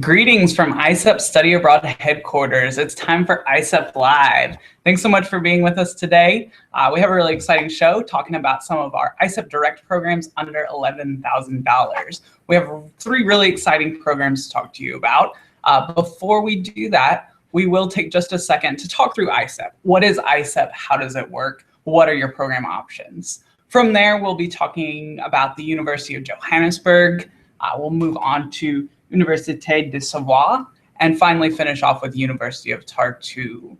Greetings from ISEP Study Abroad headquarters. It's time for ISEP Live. Thanks so much for being with us today. We have a really exciting show talking about some of our ISEP Direct programs under $11,000. We have 3 really exciting programs to talk to you about. Before we do that, we will take just a second to talk through ISEP. What is ISEP? How does it work? What are your program options? From there, we'll be talking about the University of Johannesburg. We'll move on to Universite de Savoie, and finally finish off with University of Tartu.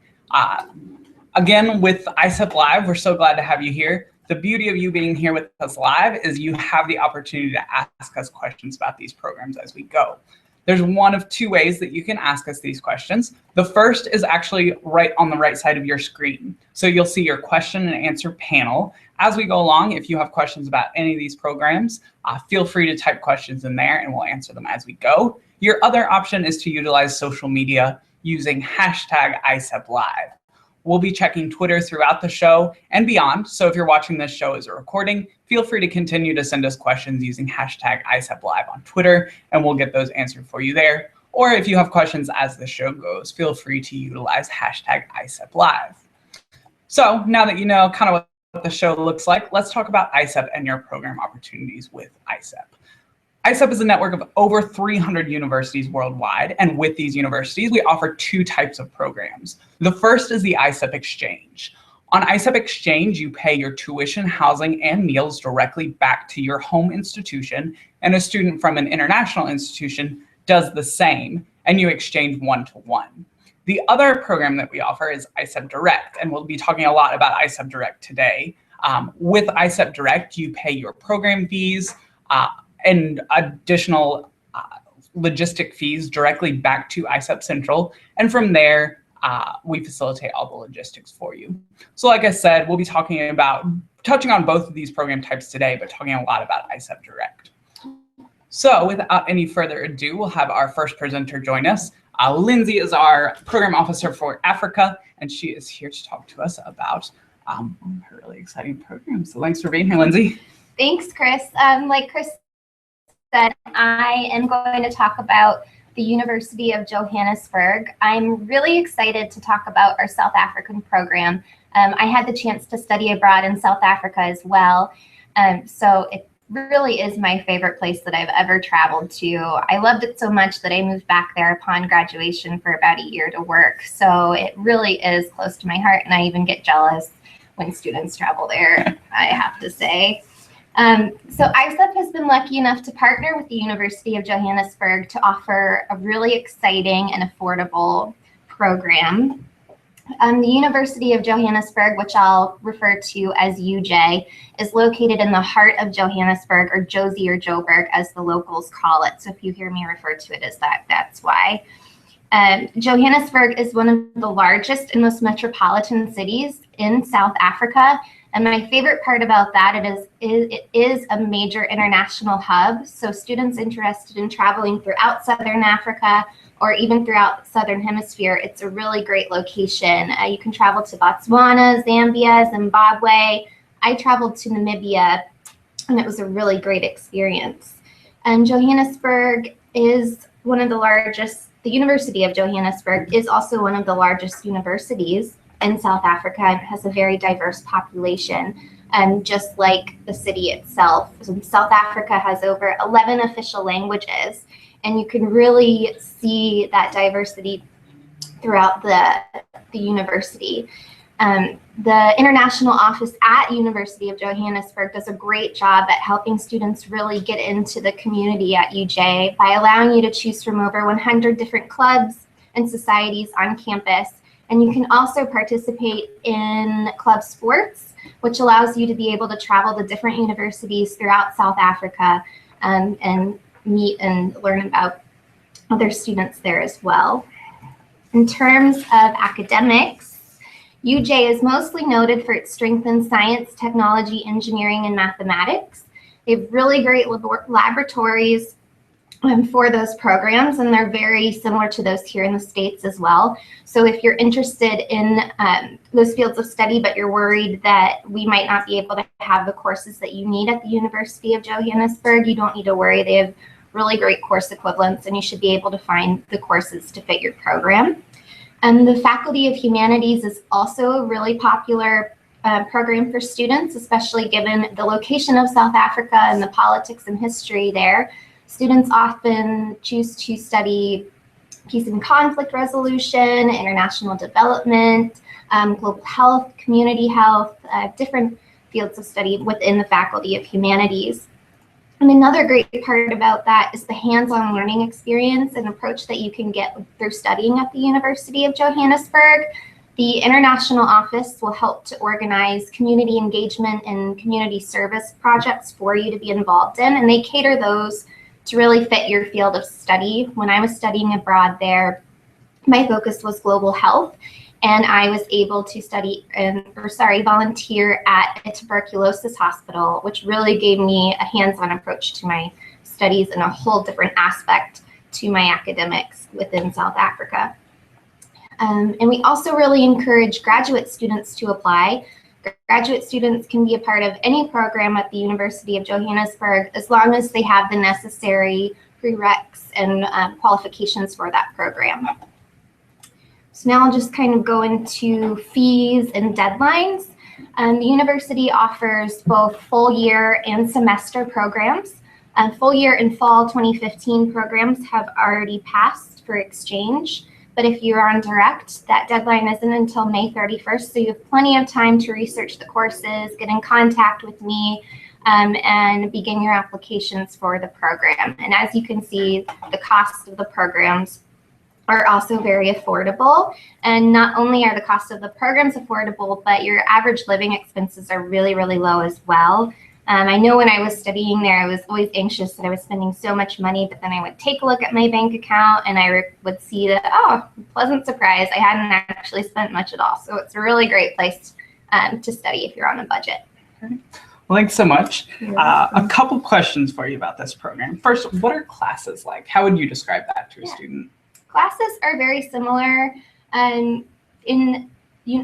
Again, with ISEP Live, we're so glad to have you here. The beauty of you being here with us live is you have the opportunity to ask us questions about these programs as we go. There's one of 2 ways that you can ask us these questions. The first is actually right on the right side of your screen. So you'll see your question and answer panel. As we go along, if you have questions about any of these programs, feel free to type questions in there and we'll answer them as we go. Your other option is to utilize social media using hashtag ISEPLive. We'll be checking Twitter throughout the show and beyond. So if you're watching this show as a recording, feel free to continue to send us questions using hashtag ISEPLive on Twitter, and we'll get those answered for you there. Or if you have questions as the show goes, feel free to utilize hashtag ISEPLive. So now that you know kind of what the show looks like, let's talk about ISEP and your program opportunities with ISEP. ISEP is a network of over 300 universities worldwide, and with these universities, we offer 2 types of programs. The first is the ISEP Exchange. On ISEP Exchange, you pay your tuition, housing, and meals directly back to your home institution, and a student from an international institution does the same, and you exchange 1-to-1. The other program that we offer is ISEP Direct, and we'll be talking a lot about ISEP Direct today. With ISEP Direct, you pay your program fees and additional logistic fees directly back to ISEP Central, and from there, we facilitate all the logistics for you. So like I said, we'll be touching on both of these program types today, but talking a lot about ISEP Direct. So without any further ado, we'll have our first presenter join us. Lindsay is our program officer for Africa, and she is here to talk to us about her really exciting program. So thanks for being here, Lindsay. Thanks, Chris. Like Chris said, I am going to talk about the University of Johannesburg. I'm really excited to talk about our South African program. I had the chance to study abroad in South Africa as well, so it really is my favorite place that I've ever traveled to. I loved it so much that I moved back there upon graduation for about a year to work. So it really is close to my heart, and I even get jealous when students travel there, I have to say. So ISEP has been lucky enough to partner with the University of Johannesburg to offer a really exciting and affordable program. The University of Johannesburg, which I'll refer to as UJ, is located in the heart of Johannesburg, or Josie or Joburg as the locals call it. So if you hear me refer to it as that, that's why. Johannesburg is one of the largest and most metropolitan cities in South Africa. And my favorite part about that, it is a major international hub. So students interested in traveling throughout Southern Africa or even throughout Southern Hemisphere, it's a really great location. You can travel to Botswana, Zambia, Zimbabwe. I traveled to Namibia, and it was a really great experience. And Johannesburg is one of the largest, the University of Johannesburg is also one of the largest universities in South Africa, and it has a very diverse population, just like the city itself. So South Africa has over 11 official languages, and you can really see that diversity throughout the university. The international office at University of Johannesburg does a great job at helping students really get into the community at UJ by allowing you to choose from over 100 different clubs and societies on campus. And you can also participate in club sports, which allows you to be able to travel to different universities throughout South Africa and meet and learn about other students there as well. In terms of academics, UJ is mostly noted for its strength in science, technology, engineering, and mathematics. They have really great laboratories for those programs, and they're very similar to those here in the States as well. So if you're interested in those fields of study, but you're worried that we might not be able to have the courses that you need at the University of Johannesburg, you don't need to worry. They have really great course equivalents, and you should be able to find the courses to fit your program. And the Faculty of Humanities is also a really popular program for students, especially given the location of South Africa and the politics and history there. Students often choose to study peace and conflict resolution, international development, global health, community health, different fields of study within the Faculty of Humanities. And another great part about that is the hands-on learning experience and approach that you can get through studying at the University of Johannesburg. The International Office will help to organize community engagement and community service projects for you to be involved in, and they cater those to really fit your field of study. When I was studying abroad there, my focus was global health, and I was able to volunteer at a tuberculosis hospital, which really gave me a hands-on approach to my studies and a whole different aspect to my academics within South Africa. And we also really encourage graduate students to apply. Graduate students can be a part of any program at the University of Johannesburg as long as they have the necessary prereqs and qualifications for that program. So now I'll just kind of go into fees and deadlines. The university offers both full year and semester programs. Full year and fall 2015 programs have already passed for exchange. But if you're on direct, that deadline isn't until May 31st, so you have plenty of time to research the courses, get in contact with me, and begin your applications for the program. And as you can see, the cost of the programs are also very affordable. And not only are the costs of the programs affordable, but your average living expenses are really, really low as well. I know when I was studying there, I was always anxious that I was spending so much money, but then I would take a look at my bank account and I would see that, oh, pleasant surprise, I hadn't actually spent much at all. So it's a really great place to study if you're on a budget. Okay. Well, thanks so much. A couple questions for you about this program. First, what are classes like? How would you describe that to a student? Classes are very similar.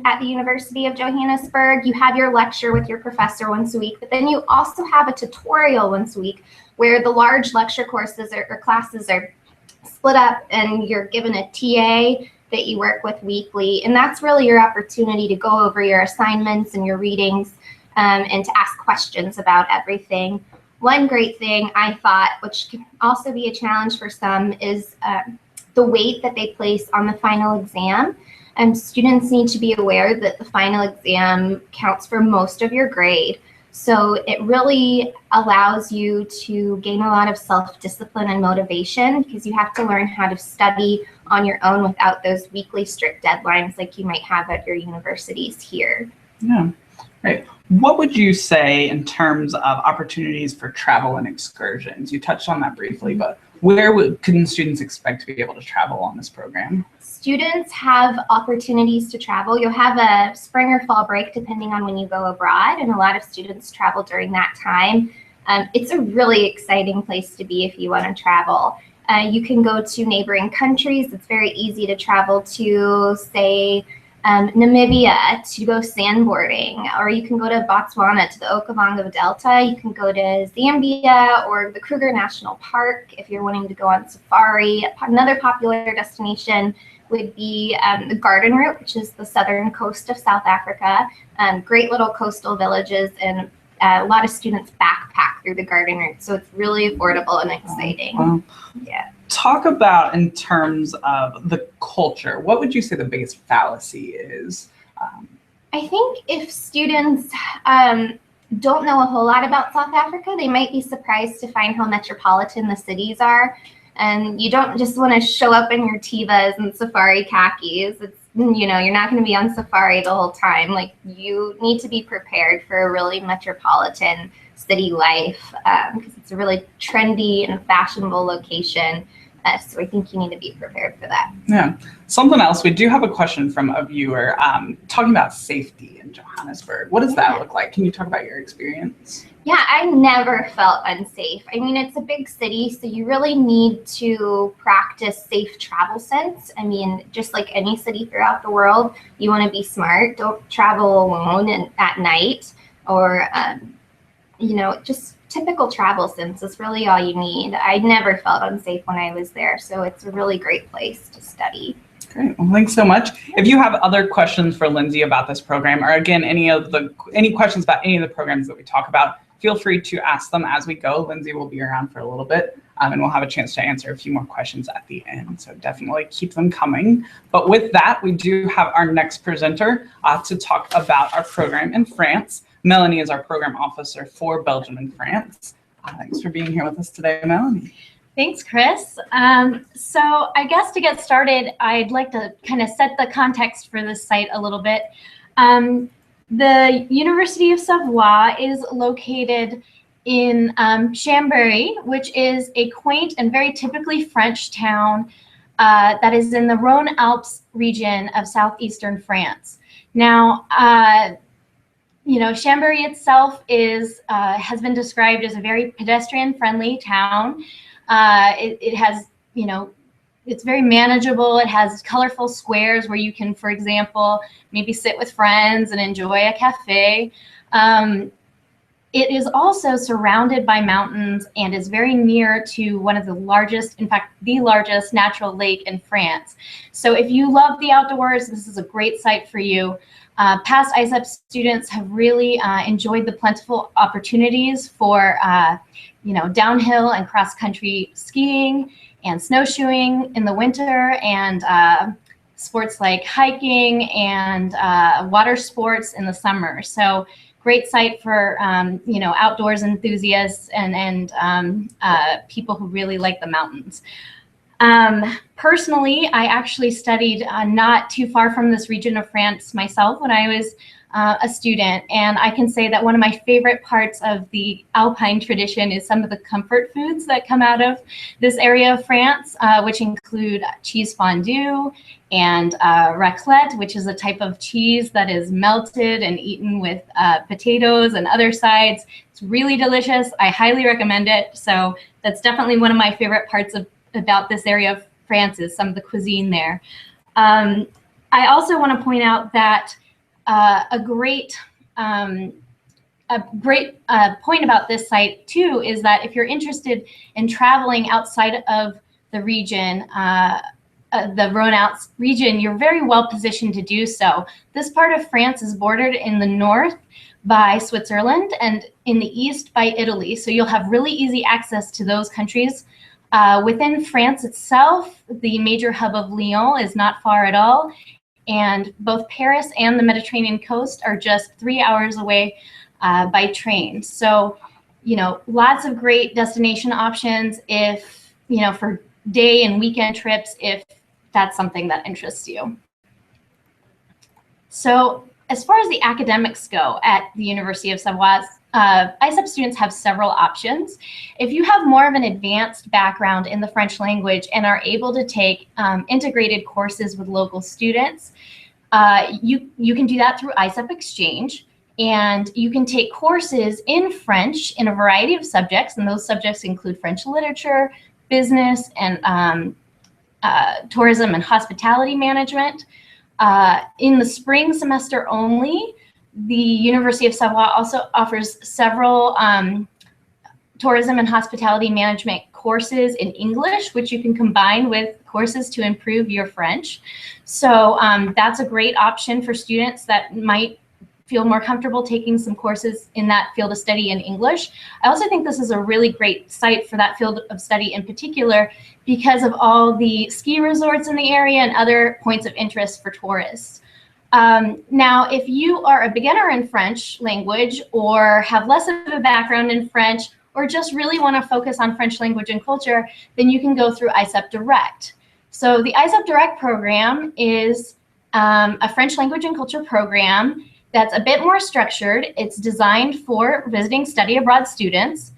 At the University of Johannesburg, you have your lecture with your professor once a week, but then you also have a tutorial once a week where the large lecture courses or classes are split up and you're given a TA that you work with weekly. And that's really your opportunity to go over your assignments and your readings and to ask questions about everything. One great thing I thought, which can also be a challenge for some, is the weight that they place on the final exam. And students need to be aware that the final exam counts for most of your grade. So it really allows you to gain a lot of self-discipline and motivation because you have to learn how to study on your own without those weekly strict deadlines like you might have at your universities here. Yeah, right. What would you say in terms of opportunities for travel and excursions? You touched on that briefly, but where can students expect to be able to travel on this program? Students have opportunities to travel. You'll have a spring or fall break depending on when you go abroad, and a lot of students travel during that time. It's a really exciting place to be if you want to travel. You can go to neighboring countries. It's very easy to travel to, say, Namibia to go sandboarding, or you can go to Botswana to the Okavango Delta. You can go to Zambia or the Kruger National Park if you're wanting to go on safari. Another popular destination would be the Garden Route, which is the southern coast of South Africa. Great little coastal villages, and a lot of students backpack through the Garden Route, so it's really affordable and exciting. Wow. Yeah. Talk about, in terms of the culture, what would you say the biggest fallacy is? I think if students don't know a whole lot about South Africa, they might be surprised to find how metropolitan the cities are. And you don't just want to show up in your Tivas and safari khakis. It's, you know, you're not going to be on safari the whole time. Like, you need to be prepared for a really metropolitan city life because it's a really trendy and fashionable location. So I think you need to be prepared for that. Yeah. Something else, we do have a question from a viewer talking about safety in Johannesburg. What does that look like? Can you talk about your experience? Yeah, I never felt unsafe. I mean, it's a big city, so you really need to practice safe travel sense. I mean, just like any city throughout the world, you want to be smart. Don't travel alone and at night, or, you know, just typical travel sims is really all you need. I never felt unsafe when I was there, so it's a really great place to study. Great. Well, thanks so much. If you have other questions for Lindsay about this program, or again, any questions about any of the programs that we talk about, feel free to ask them as we go. Lindsay will be around for a little bit, and we'll have a chance to answer a few more questions at the end. So definitely keep them coming. But with that, we do have our next presenter to talk about our program in France. Melanie is our program officer for Belgium and France. Thanks for being here with us today, Melanie. Thanks, Chris. So I guess to get started, I'd like to kind of set the context for this site a little bit. The University of Savoie is located in Chambéry, which is a quaint and very typically French town that is in the Rhône-Alpes region of southeastern France. Now, you know, Chambéry itself has been described as a very pedestrian-friendly town. It has, you know, it's very manageable. It has colorful squares where you can, for example, maybe sit with friends and enjoy a cafe. It is also surrounded by mountains and is very near to one of the largest, in fact, the largest natural lake in France. So if you love the outdoors, this is a great site for you. Past ISEP students have really enjoyed the plentiful opportunities for you know, downhill and cross-country skiing and snowshoeing in the winter, and sports like hiking and water sports in the summer. So great site for you know, outdoors enthusiasts and people who really like the mountains. Personally, I actually studied not too far from this region of France myself when I was a student, and I can say that one of my favorite parts of the Alpine tradition is some of the comfort foods that come out of this area of France, which include cheese fondue and raclette, which is a type of cheese that is melted and eaten with potatoes and other sides. It's really delicious. I highly recommend it. So that's definitely one of my favorite parts about this area of France, is some of the cuisine there. I also want to point out that a great point about this site too is that if you're interested in traveling outside of the region, the Rhône-Alpes region, you're very well positioned to do so. This part of France is bordered in the north by Switzerland and in the east by Italy. So you'll have really easy access to those countries. Within France itself, the major hub of Lyon is not far at all. And both Paris and the Mediterranean coast are just 3 hours away by train. So, you know, lots of great destination options if, you know, for day and weekend trips, if that's something that interests you. So as far as the academics go at the University of Savoie, ISEP students have several options. If you have more of an advanced background in the French language and are able to take integrated courses with local students, you can do that through ISEP Exchange, and you can take courses in French in a variety of subjects, and those subjects include French literature, business, and tourism and hospitality management. In the spring semester only, the University of Savoie also offers several tourism and hospitality management courses in English, which you can combine with courses to improve your French. So that's a great option for students that might feel more comfortable taking some courses in that field of study in English. I also think this is a really great site for that field of study in particular because of all the ski resorts in the area and other points of interest for tourists. Now, if you are a beginner in French language or have less of a background in French or just really want to focus on French language and culture, then you can go through ISEP Direct. So the ISEP Direct program is a French language and culture program that's a bit more structured. It's designed for visiting study abroad students.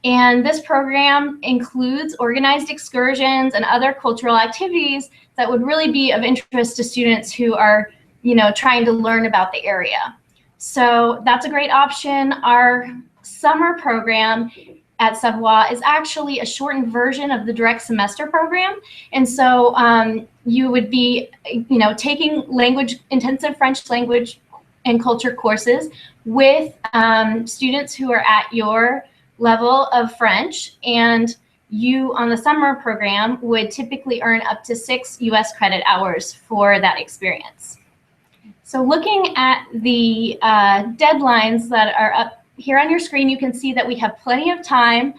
And this program includes organized excursions and other cultural activities that would really be of interest to students who are, you know, trying to learn about the area. So that's a great option. Our summer program at Savoie is actually a shortened version of the direct semester program. And so you would be, you know, taking intensive French language and culture courses with students who are at your level of French, and you on the summer program would typically earn up to 6 US credit hours for that experience. So looking at the deadlines that are up here on your screen, you can see that we have plenty of time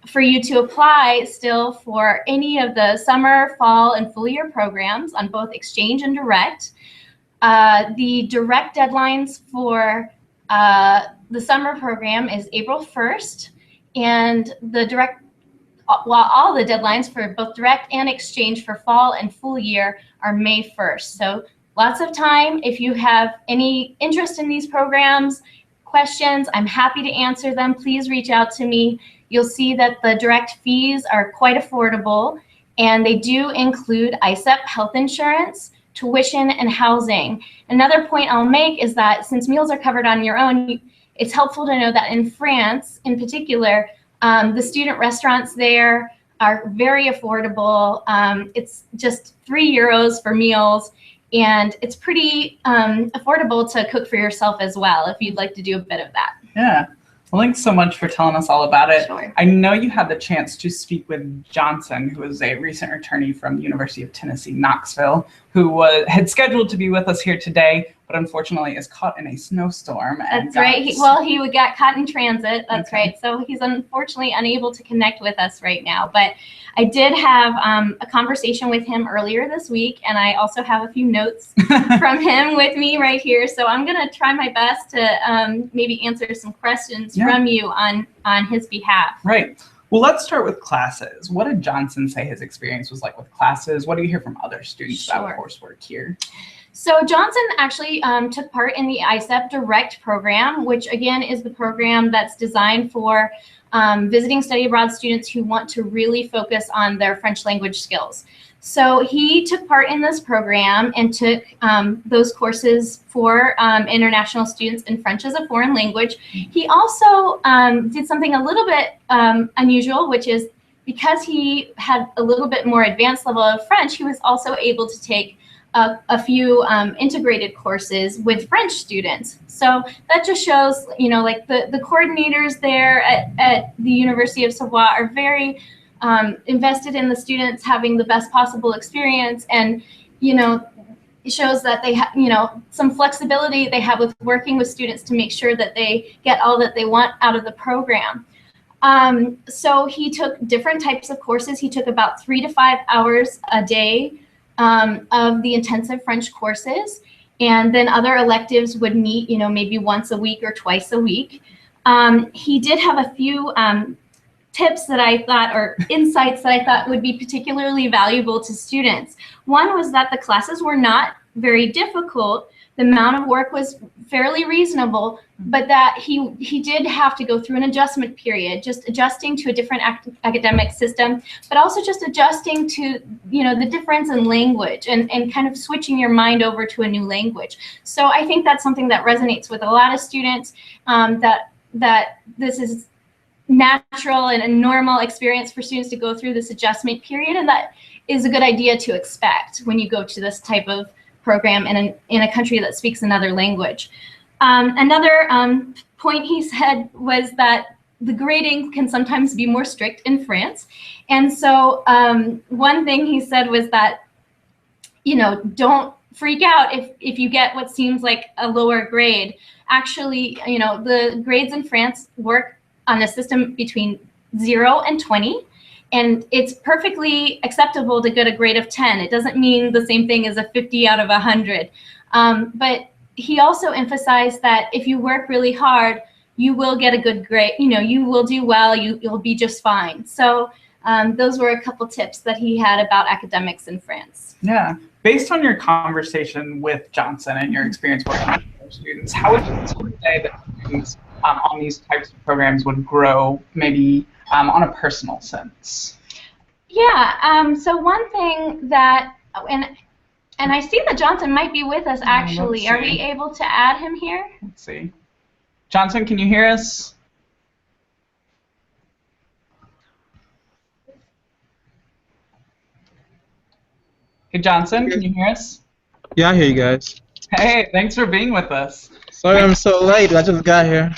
for you to apply still for any of the summer, fall, and full year programs on both exchange and direct. The direct deadlines for the summer program is April 1st, and the direct, while all the deadlines for both direct and exchange for fall and full year are May 1st. So lots of time. If you have any interest in these programs, questions, I'm happy to answer them. Please reach out to me. You'll see that the direct fees are quite affordable, and they do include ISEP health insurance, tuition, and housing. Another point I'll make is that since meals are covered on your own, it's helpful to know that in France, in particular, the student restaurants there are very affordable. It's just €3 for meals, and it's pretty affordable to cook for yourself as well if you'd like to do a bit of that. Yeah. Well, thanks so much for telling us all about it. Sure. I know you had the chance to speak with Johnson, who is a recent returnee from the University of Tennessee, Knoxville, who had scheduled to be with us here today, but unfortunately is caught in a snowstorm. That's right. He got caught in transit. That's Okay. right. So he's unfortunately unable to connect with us right now. But I did have a conversation with him earlier this week, and I also have a few notes from him with me right here. So I'm going to try my best to maybe answer some questions from you on his behalf. Right. Well, let's start with classes. What did Johnson say his experience was like with classes? What do you hear from other students about coursework here? So Johnson actually took part in the ISEP Direct program, which again is the program that's designed for visiting study abroad students who want to really focus on their French language skills. So he took part in this program and took those courses for international students in French as a foreign language. He also did something a little bit unusual, which is because he had a little bit more advanced level of French, he was also able to take a few integrated courses with French students. So that just shows, you know, like the coordinators there at the University of Savoie are very invested in the students having the best possible experience, and, you know, it shows that they have, you know, some flexibility they have with working with students to make sure that they get all that they want out of the program. So he took different types of courses. He took about 3 to 5 hours a day of the intensive French courses, and then other electives would meet, you know, maybe once a week or twice a week. He did have a few tips that I thought, or insights that I thought would be particularly valuable to students. One was that the classes were not very difficult. The amount of work was fairly reasonable, but that he did have to go through an adjustment period, just adjusting to a different academic system, but also just adjusting to, you know, the difference in language and kind of switching your mind over to a new language. So I think that's something that resonates with a lot of students, that this is natural and a normal experience for students to go through this adjustment period, and that is a good idea to expect when you go to this type of program in a country that speaks another language. Another point he said was that the grading can sometimes be more strict in France. And so one thing he said was that, you know, don't freak out if you get what seems like a lower grade. Actually, you know, the grades in France work on a system between 0 and 20. And it's perfectly acceptable to get a grade of 10. It doesn't mean the same thing as a 50 out of 100. But he also emphasized that if you work really hard, you will get a good grade. You know, you will do well. You'll be just fine. So those were a couple tips that he had about academics in France. Yeah. Based on your conversation with Johnson and your experience working with other students, how would you say that students on these types of programs would grow, maybe on a personal sense? Yeah, so one thing that, and I see that Johnson might be with us actually. Are we able to add him here? Let's see. Johnson, can you hear us? Hey, Johnson, can you hear us? Yeah, I hear you guys. Hey, thanks for being with us. Sorry I'm so late. I just got here.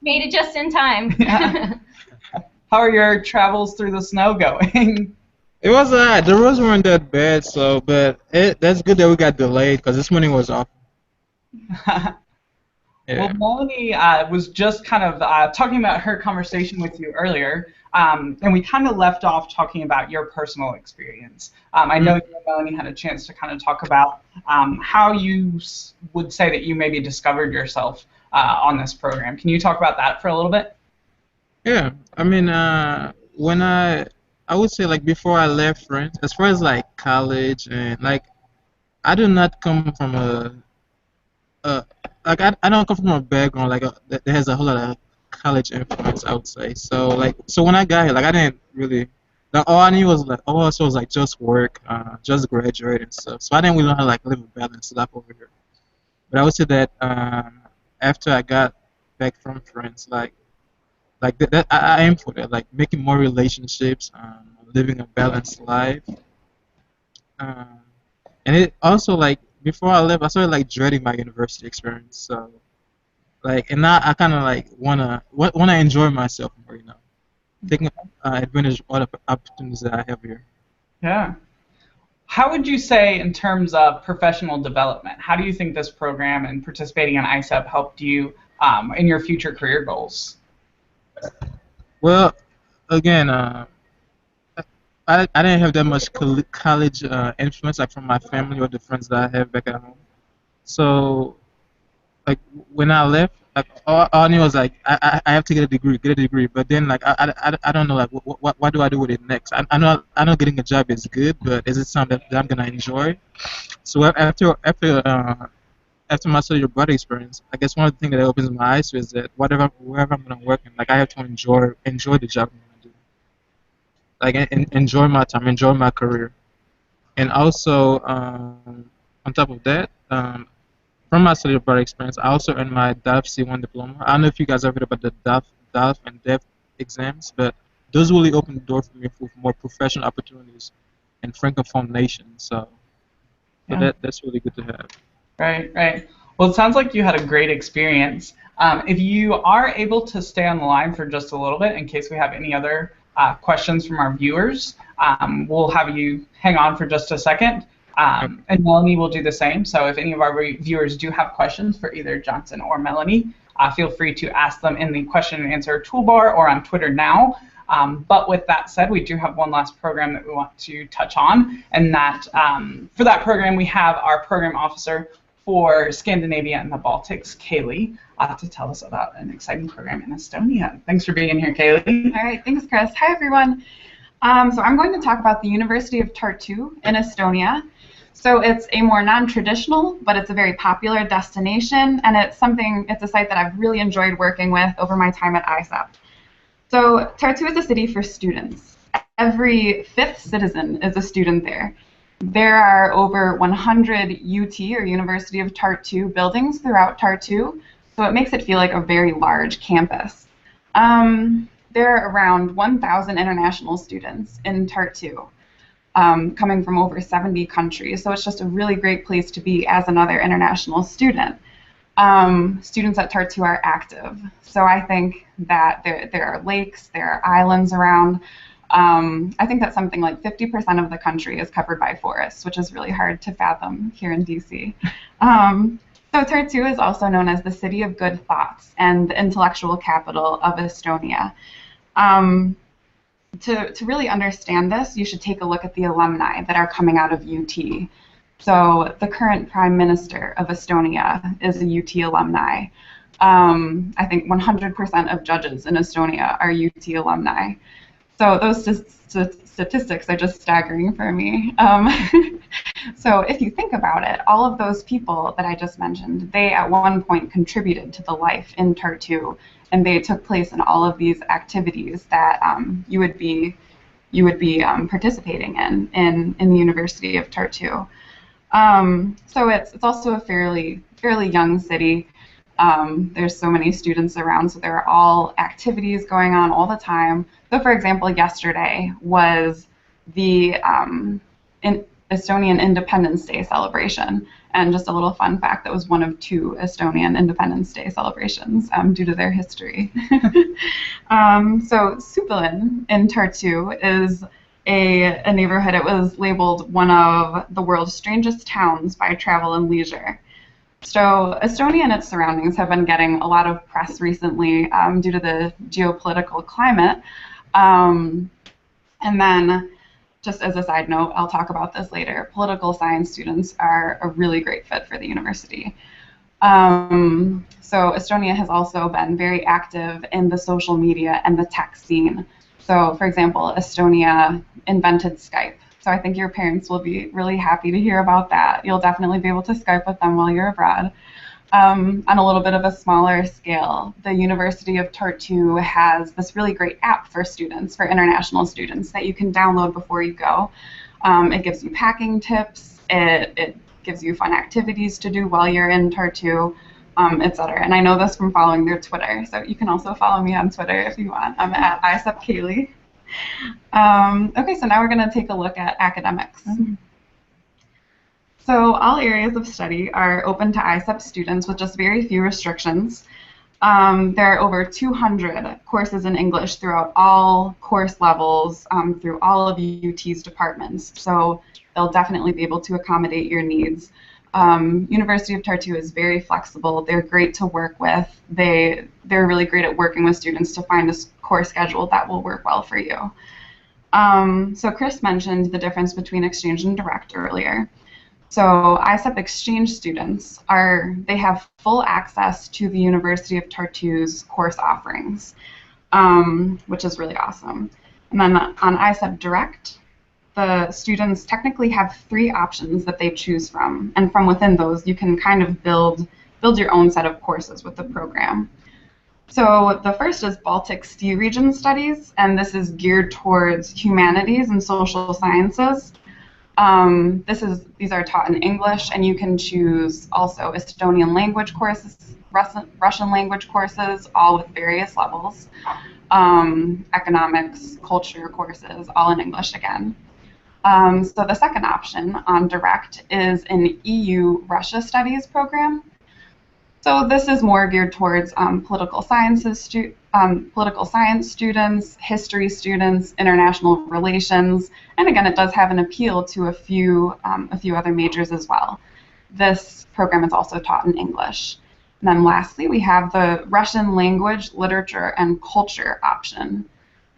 Made it just in time. Yeah. How are your travels through the snow going? It was the roads weren't that bad, so that's good that we got delayed because this morning was off. Well, Yeah. Melanie was just kind of talking about her conversation with you earlier, and we kind of left off talking about your personal experience. I know you and Melanie had a chance to kind of talk about how you would say that you maybe discovered yourself on this program. Can you talk about that for a little bit? Yeah. I mean, when I would say like before I left France, as far as like college and like I do not come from uh like I don't come from a background like that has a whole lot of college influence, I would say. So when I got here, like I didn't really like all I knew was like all I saw was like just work, just graduate and stuff. So I didn't really know how to like live a balanced life over here. But I would say that after I got back from France, like that I aim for that, like making more relationships, living a balanced life. Um, and it also like before I left, I started like dreading my university experience. So like, and now I kind of like wanna enjoy myself more, taking advantage of all the opportunities that I have here. Yeah. How would you say, in terms of professional development, how do you think this program and participating in ISEP helped you in your future career goals? Well, again, I didn't have that much college influence like from my family or the friends that I have back at home. So like when I left, like all I knew was like I have to get a degree. But then like I don't know like what do I do with it next? I know getting a job is good, but is it something that I'm gonna enjoy? So after my study abroad experience, I guess one of the things that opens my eyes to is that wherever I'm gonna work in, like I have to enjoy the job I'm gonna do, like enjoy my time, enjoy my career, and also on top of that. From my study abroad experience, I also earned my DAF C1 diploma. I don't know if you guys have heard about the DAF and DEF exams, but those really opened the door for me for more professional opportunities in Francophone nations. So Yeah. that's really good to have. Right, right. Well, it sounds like you had a great experience. If you are able to stay on the line for just a little bit in case we have any other questions from our viewers, we'll have you hang on for just a second. And Melanie will do the same. So if any of our viewers do have questions for either Johnson or Melanie, feel free to ask them in the question and answer toolbar or on Twitter now. But with that said, we do have one last program that we want to touch on, and that for that program we have our program officer for Scandinavia and the Baltics, Kaylee, to tell us about an exciting program in Estonia. Thanks for being here, Kaylee. All right, thanks, Chris. Hi, everyone. So I'm going to talk about the University of Tartu in Estonia. So it's a more non-traditional, but it's a very popular destination, and it's a site that I've really enjoyed working with over my time at ISEP. So Tartu is a city for students. Every fifth citizen is a student there. There are over 100 UT, or University of Tartu, buildings throughout Tartu, so it makes it feel like a very large campus. There are around 1,000 international students in Tartu, coming from over 70 countries, so it's just a really great place to be as another international student. Students at Tartu are active, so I think that there are lakes, there are islands around. I think that something like 50% of the country is covered by forests, which is really hard to fathom here in DC. So Tartu is also known as the City of Good Thoughts and the intellectual capital of Estonia. To really understand this, you should take a look at the alumni that are coming out of UT. So the current Prime Minister of Estonia is a UT alumni. I think 100% of judges in Estonia are UT alumni. So those statistics are just staggering for me. So if you think about it, all of those people that I just mentioned, they at one point contributed to the life in Tartu, and they took place in all of these activities that you would be participating in the University of Tartu. So it's also a fairly young city. There's so many students around, so there are all activities going on all the time. So for example, yesterday was the Estonian Independence Day celebration. And just a little fun fact, that was one of 2 Estonian Independence Day celebrations due to their history. So Supelin in Tartu is a neighborhood. It was labeled one of the world's strangest towns by Travel and Leisure. So Estonia and its surroundings have been getting a lot of press recently due to the geopolitical climate. And then, just as a side note, I'll talk about this later, political science students are a really great fit for the university. So Estonia has also been very active in the social media and the tech scene. So, for example, Estonia invented Skype. So I think your parents will be really happy to hear about that. You'll definitely be able to Skype with them while you're abroad. On a little bit of a smaller scale, the University of Tartu has this really great app for students, for international students, that you can download before you go. It gives you packing tips, it gives you fun activities to do while you're in Tartu, etc. And I know this from following their Twitter, so you can also follow me on Twitter if you want. I'm at ISEP Kaylee. Okay, so now we're going to take a look at academics. So all areas of study are open to ISEP students with just very few restrictions. There are over 200 courses in English throughout all course levels, through all of UT's departments. So they'll definitely be able to accommodate your needs. University of Tartu is very flexible. They're great to work with. They're really great at working with students to find a course schedule that will work well for you. So Chris mentioned the difference between exchange and direct earlier. So ISEP exchange students they have full access to the University of Tartu's course offerings, which is really awesome. And then on ISEP direct, the students technically have 3 options that they choose from, and from within those you can kind of build your own set of courses with the program. So the first is Baltic Sea Region Studies, and this is geared towards humanities and social sciences. These are taught in English, and you can choose also Estonian language courses, Russian language courses, all with various levels, economics, culture courses, all in English again. So the second option on direct is an EU-Russia Studies program. So this is more geared towards political science students, history students, international relations, and again, it does have an appeal to a few other majors as well. This program is also taught in English. And then lastly, we have the Russian language, literature, and culture option.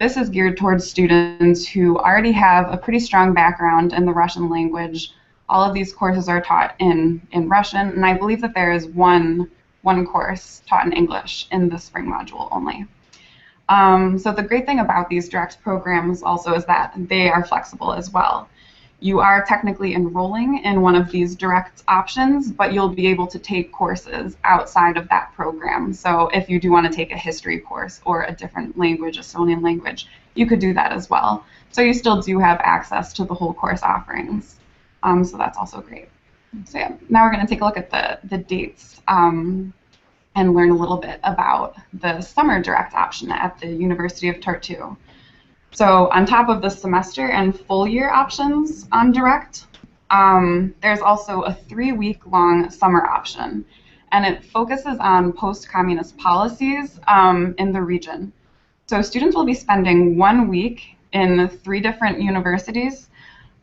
This is geared towards students who already have a pretty strong background in the Russian language. All of these courses are taught in Russian, and I believe that there is one course taught in English in the spring module only. So the great thing about these direct programs also is that they are flexible as well. You are technically enrolling in one of these direct options, but you'll be able to take courses outside of that program. So if you do want to take a history course or a different language, Estonian language, you could do that as well. So you still do have access to the whole course offerings. So that's also great. So yeah, now we're going to take a look at the dates and learn a little bit about the summer direct option at the University of Tartu. So on top of the semester and full year options on direct, there's also a 3-week-long summer option, and it focuses on post-communist policies in the region. So students will be spending 1 week in 3 different universities,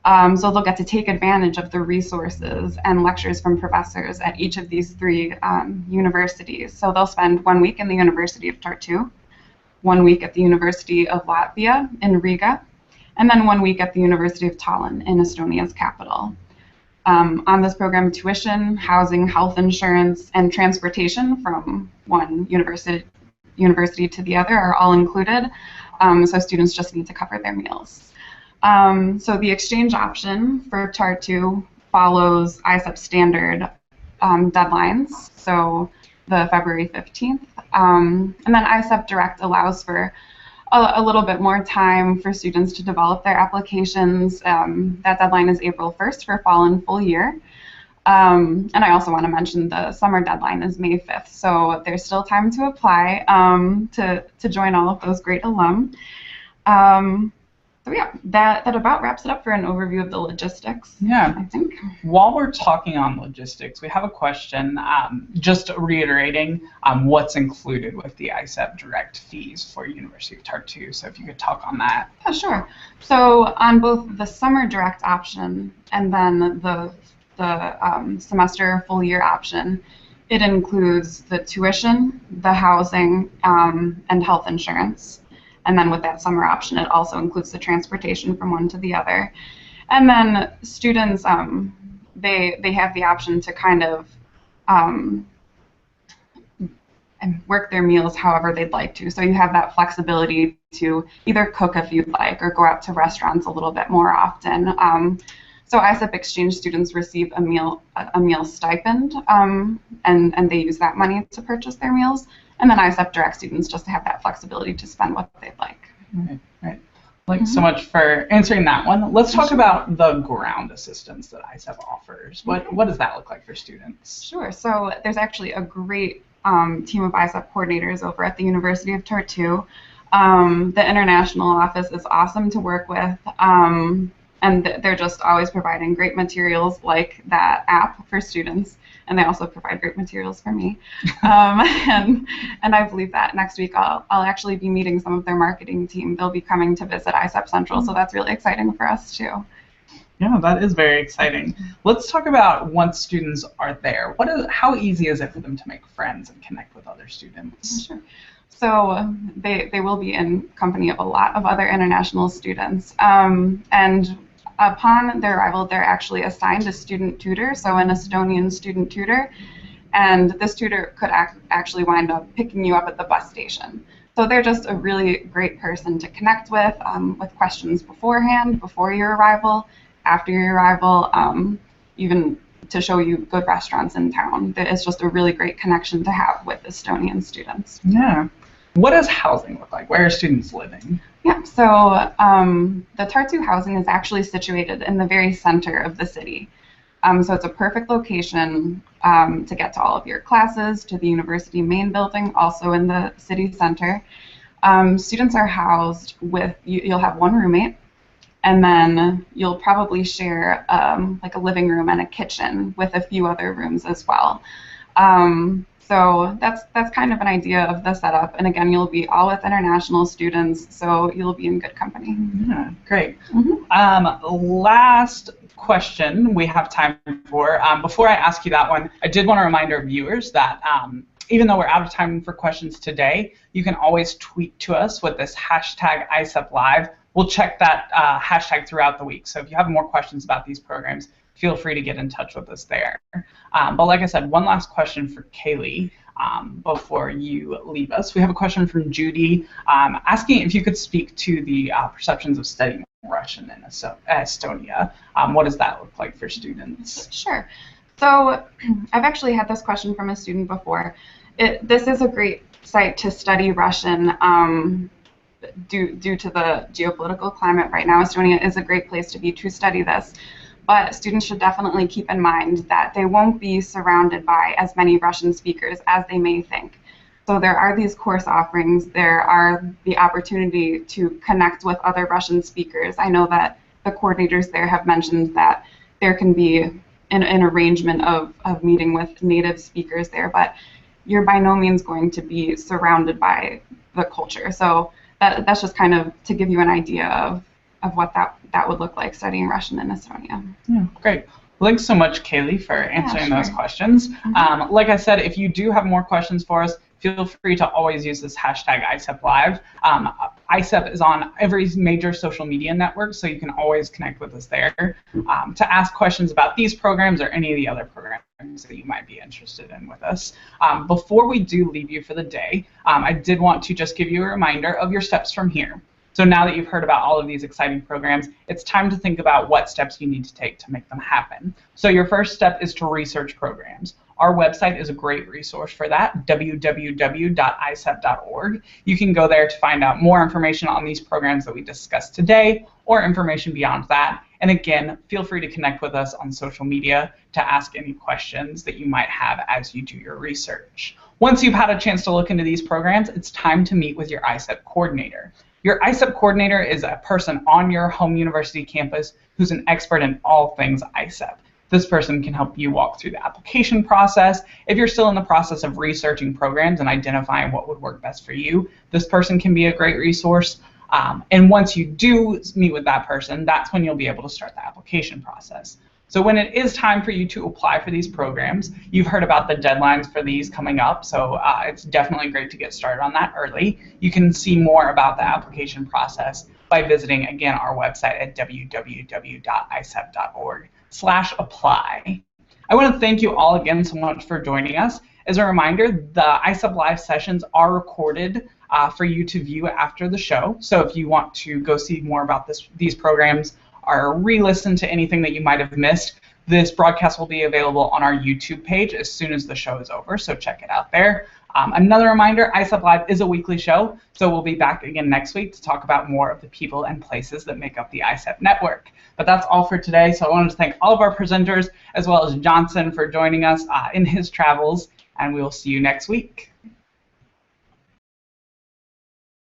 so they'll get to take advantage of the resources and lectures from professors at each of these 3 universities. So they'll spend 1 week in the University of Tartu, 1 week at the University of Latvia in Riga, and then 1 week at the University of Tallinn in Estonia's capital. On this program, tuition, housing, health insurance, and transportation from one university to the other are all included, so students just need to cover their meals. So the exchange option for Tartu follows ISEP standard deadlines, so the February 15th. And then ISEP Direct allows for a little bit more time for students to develop their applications. That deadline is April 1st for fall and full year. And I also want to mention the summer deadline is May 5th, so there's still time to apply to join all of those great alum. So yeah, that about wraps it up for an overview of the logistics. Yeah. I think. While we're talking on logistics, we have a question just reiterating what's included with the ISEP direct fees for University of Tartu. So if you could talk on that. Yeah, sure. So on both the summer direct option and then the semester full year option, it includes the tuition, the housing, and health insurance. And then with that summer option, it also includes the transportation from one to the other. And then students, they have the option to kind of and work their meals however they'd like to. So you have that flexibility to either cook if you'd like or go out to restaurants a little bit more often. So ISEP exchange students receive a meal stipend, and they use that money to purchase their meals. And then ISEP direct students just have that flexibility to spend what they'd like. Right. Thanks so much for answering that one. Let's talk about the ground assistance that ISEP offers. What does that look like for students? Sure. So there's actually a great team of ISEP coordinators over at the University of Tartu. The international office is awesome to work with. And they're just always providing great materials like that app for students. And they also provide great materials for me. And I believe that next week I'll actually be meeting some of their marketing team. They'll be coming to visit ISEP Central, so that's really exciting for us too. Yeah, that is very exciting. Let's talk about once students are there. How easy is it for them to make friends and connect with other students? Sure. So they will be in company of a lot of other international students. And upon their arrival, they're actually assigned a student tutor, so an Estonian student tutor, and this tutor could actually wind up picking you up at the bus station. So they're just a really great person to connect with questions beforehand, before your arrival, after your arrival, even to show you good restaurants in town. It's just a really great connection to have with Estonian students. Yeah. What does housing look like? Where are students living? Yeah, so the Tartu housing is actually situated in the very center of the city. So it's a perfect location to get to all of your classes, to the university main building, also in the city center. Students are housed with, you'll have one roommate, and then you'll probably share like a living room and a kitchen with a few other rooms as well. So that's kind of an idea of the setup. And again, you'll be all with international students, so you'll be in good company. Yeah, great. Last question we have time for. Before I ask you that one, I did want to remind our viewers that even though we're out of time for questions today, you can always tweet to us with this hashtag ISEP Live. We'll check that hashtag throughout the week. So if you have more questions about these programs, feel free to get in touch with us there. But like I said, one last question for Kaylee before you leave us. We have a question from Judy asking if you could speak to the perceptions of studying Russian in Estonia. What does that look like for students? Sure. So I've actually had this question from a student before. This is a great site to study Russian due to the geopolitical climate right now. Estonia is a great place to be to study this. But students should definitely keep in mind that they won't be surrounded by as many Russian speakers as they may think. So there are these course offerings. There are the opportunity to connect with other Russian speakers. I know that the coordinators there have mentioned that there can be an arrangement of meeting with native speakers there, but you're by no means going to be surrounded by the culture. So that's just kind of to give you an idea of what that would look like studying Russian in Estonia. Yeah, great. Well, thanks so much, Kaylee, for answering those questions. Like I said, if you do have more questions for us, feel free to always use this hashtag ISEP Live. ISEP is on every major social media network, so you can always connect with us there to ask questions about these programs or any of the other programs that you might be interested in with us. Before we do leave you for the day, I did want to just give you a reminder of your steps from here. So now that you've heard about all of these exciting programs, it's time to think about what steps you need to take to make them happen. So your first step is to research programs. Our website is a great resource for that, www.isep.org. You can go there to find out more information on these programs that we discussed today, or information beyond that. And again, feel free to connect with us on social media to ask any questions that you might have as you do your research. Once you've had a chance to look into these programs, it's time to meet with your ISEP coordinator. Your ISEP coordinator is a person on your home university campus who's an expert in all things ISEP. This person can help you walk through the application process. If you're still in the process of researching programs and identifying what would work best for you, this person can be a great resource. And once you do meet with that person, that's when you'll be able to start the application process. So when it is time for you to apply for these programs, you've heard about the deadlines for these coming up, so it's definitely great to get started on that early. You can see more about the application process by visiting, again, our website at www.isep.org/apply. I want to thank you all again so much for joining us. As a reminder, the ISEP Live sessions are recorded for you to view after the show, so if you want to go see more about these programs or re-listen to anything that you might have missed, this broadcast will be available on our YouTube page as soon as the show is over, so check it out there. Another reminder, ISEP Live is a weekly show, so we'll be back again next week to talk about more of the people and places that make up the ISEP network. But that's all for today, so I wanted to thank all of our presenters, as well as Johnson for joining us in his travels, and we will see you next week.